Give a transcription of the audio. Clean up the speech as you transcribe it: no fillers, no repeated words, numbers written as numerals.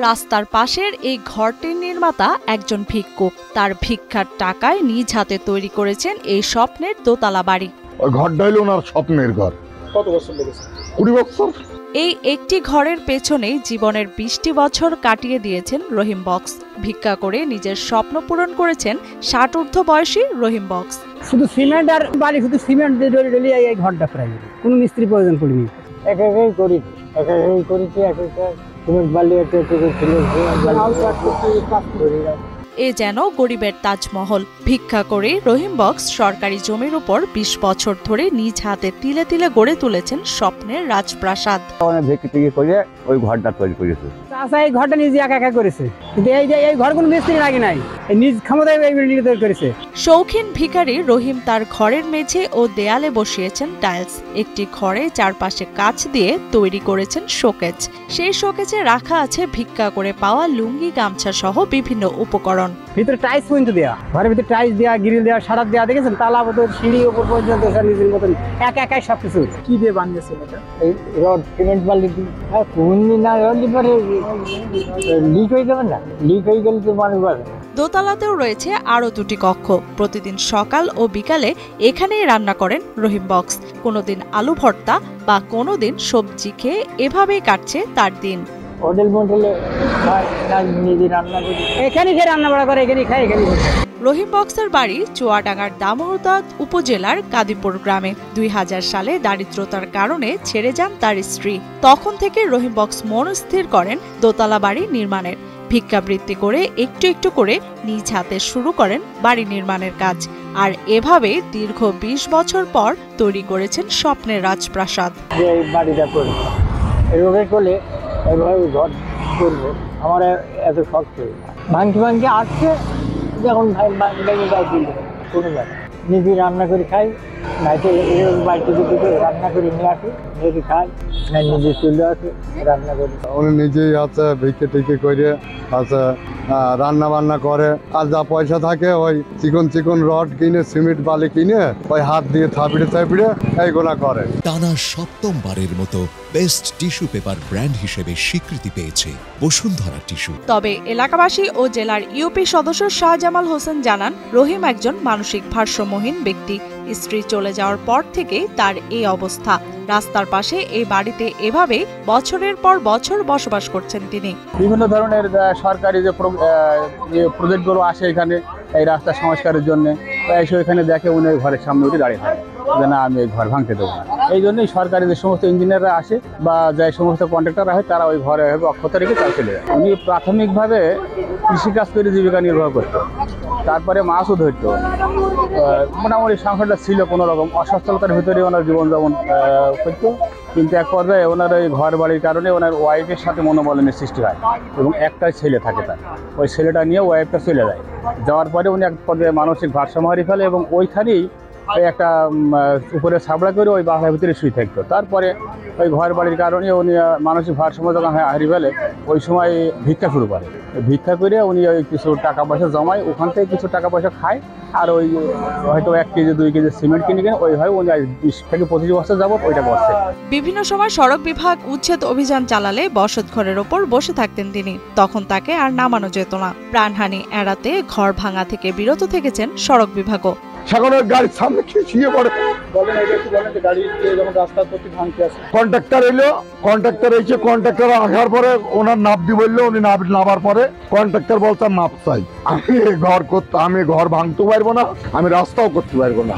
রাস্তার পাশের এই ঘরটির নির্মাতা একজন ভিক্ষুক। তার ভিক্ষার টাকায় নিজ হাতে তৈরি করেছেন এই স্বপ্নের দোতলা বাড়ি। ওই ঘরটা হলো ওনার স্বপ্নের ঘর। কত বছর লেগেছে? 20 বছর। এই একটি ঘরের পেছনেই জীবনের 20টি বছর কাটিয়ে দিয়েছেন রহিম বক্স। ভিক্ষা করে নিজের স্বপ্ন পূরণ করেছেন 60 ঊর্ধ্ব বয়সী রহিম বক্স। শুধু সিমেন্ট আর বালি, শুধু সিমেন্ট দিয়ে ডলি এই ঘরটা প্রায় কোনো মিস্ত্রি প্রয়োজন পড়েনি। একাই করেছি সিমেন্ট বালি এ যেন গরিবের তাজমহল। ভিক্ষা করে রহিম বক্স সরকারি জমির উপর 20 বছর ধরে নিজ হাতে তিলে তিলে গড়ে তুলেছেন স্বপ্নের রাজপ্রাসাদ। ওই ঘরটা তৈরি করেছে। এই ঘরটা নিজে একা করেছে, কিন্তু এই ঘর কোনো মিস্ত্রি লাগে নাই, নিজ ক্ষমতায় এই বিল্ডিং তৈরি করেছে। শৌখিন ভিখারি রহিম তার ঘরের মেঝে ও দেয়ালে বসিয়েছেন টাইলস। একটি ঘরে চারপাশে কাচ দিয়ে তৈরি করেছেন শোকেজ। সেই শোকেজে রাখা আছে ভিক্ষা করে পাওয়া লুঙ্গি, গামছা সহ বিভিন্ন উপকরণ। ভিতরে টাইলস পর্যন্ত দেওয়া, ঘরের ভিতরে টাইলস দেওয়া, গ্রিল দেওয়া, সারাত দেওয়া, দেখেছেন তালা মতো সিঁড়ি উপর পর্যন্ত নিজের মতন একাই সবকিছু। কি দিয়ে বানিয়েছেন এটা? এই রড সিমেন্ট বালি না পরে লিক হয়ে যাবে না, লিক হয়ে গেলে তো মানুষ পাবে। দোতলাতেও রয়েছে আরো 2টি কক্ষ। প্রতিদিন সকাল ও বিকালে এখানেই রান্না করেন রহিম বক্স। কোনোদিন আলু ভর্তা বা কোনোদিন সবজি খেয়ে এভাবেই কাটছে তার দিন। হোটেল মোটেলে নিজে রান্না করি, এখানে খেয়ে রান্না বাড়া করে, এখানে খাই, এখানে। রহিম বক্সের বাড়ি চুয়াডাঙ্গার দামোহদা উপজেলার কাদিপুর গ্রামে। 2000 সালে দারিদ্রতার কারণে ছেড়ে যান তার স্ত্রী। তখন থেকে রহিম বক্স মনস্থির করেন দোতলা বাড়ি নির্মাণের। ভিক্ষাবৃত্তি করে একটু একটু করে নিজ হাতে শুরু করেন বাড়ি নির্মাণের কাজ। আর এভাবে দীর্ঘ 20 বছর পর তৈরি করেছেন স্বপ্নের রাজপ্রাসাদ। এই বাড়িটা করি এভাবে করলে এইভাবে ঘর করবো, আমার এত শখ ছিল। ভাঙতে আসছে যখন কোনো ব্যাপার নিজে রান্না করে খাই, নাইতে বাড়িতে দিকে রান্না করে নিয়ে আসি, নিজে খাই, না নিজে চলে আসে রান্না করি। উনি নিজেই আছে ভিক্ষে টিকে করে আছে, রান্না বান্না করে। আর যা পয়সা থাকে ওই চিকন রড কিনে, সিমেন্ট বালি কিনে ওই হাত দিয়ে থাপিড়ে এইগুলা করে। টানা 7ম-বারের মতো বেস্ট টিস্যু পেপার ব্র্যান্ড হিসেবে স্বীকৃতি পেয়েছে বসুন্ধরা টিস্যু। তবে এলাকাবাসী ও জেলার ইউপি সদস্য শাহজামাল হোসেন জানান, রহিম একজন মানসিক ভারসাম্যহীন ব্যক্তি। স্ত্রী চলে যাওয়ার পর থেকেই তার এই অবস্থা। রাস্তার পাশে এই বাড়িতে এভাবে বছরের পর বছর বসবাস করছেন তিনি। বিভিন্ন ধরনের সরকারি যে প্রজেক্টগুলো আসে এখানে এই রাস্তা সংস্কারের জন্য, এসে এখানে দেখে উনি ঘরের সামনে উঠে দাঁড়িয়ে থাকে যে না, আমি এই ঘর ভাঙতে দেবো না। এই জন্যই সরকারি যে সমস্ত ইঞ্জিনিয়াররা আসে বা যে সমস্ত কন্ট্রাক্টররা হয়, তারা ওই ঘরে অক্ষত রেখে তারা চলে যায়। উনি প্রাথমিকভাবে কৃষিকাজ করে জীবিকা নির্বাহ করত, তারপরে মাছও ধরত। মোটামুটি সংসারটা ছিল কোনো রকম অসচ্ছলতার ভিতরে ওনার জীবনযাপন করত। কিন্তু এক পর্যায়ে ওনার ওই ঘর বাড়ির কারণে ওনার ওয়াইফের সাথে মনোমালিন্যের সৃষ্টি হয় এবং একটাই ছেলে থাকে তার। ওই ছেলেটা নিয়ে ওয়াইফটা চলে যায়। যাওয়ার পরে উনি এক পর্যায়ে মানসিক ভারসাম্য হারিয়ে ফেলে এবং ওইখানেই ওই একটা উপরে ছাবড়া করে ওই বাসার ভিতরে শুয়ে থাকতো। তারপরে ওই ঘর বাড়ির কারণে উনি মানসিক ভারসাম্য যখন হারিয়ে ফেলে, ওই সময় ভিক্ষা শুরু করে। ভিক্ষা করে উনি ওই কিছু টাকা পয়সা জমায়, ওখান থেকে কিছু টাকা পয়সা খায়। আর ওই হয়তো 1 কেজি 2 কেজি সিমেন্ট কিনে ওইভাবে উনি 20 থেকে 25 বছর যাবত ওইটা করছে। বিভিন্ন সময় সড়ক বিভাগ উচ্ছেদ অভিযান চালালে বসত ঘরের ওপর বসে থাকতেন তিনি। তখন তাকে আর নামানো যেত না। প্রাণহানি এড়াতে ঘর ভাঙা থেকে বিরত থেকেছেন সড়ক বিভাগও। সেখানে গাড়ির সামনে শুয়ে পড়ে। কন্ট্রাক্টর এলো, কন্ট্রাক্টর এসে কন্ট্রাক্টর আসার পরে ওনার নাপ দি বললো, উনি নামার পরে কন্ট্রাক্টর বলছে মাপ চাই। আমি ঘর ভাঙতে পারবো না, আমি রাস্তাও করতে পারবো না।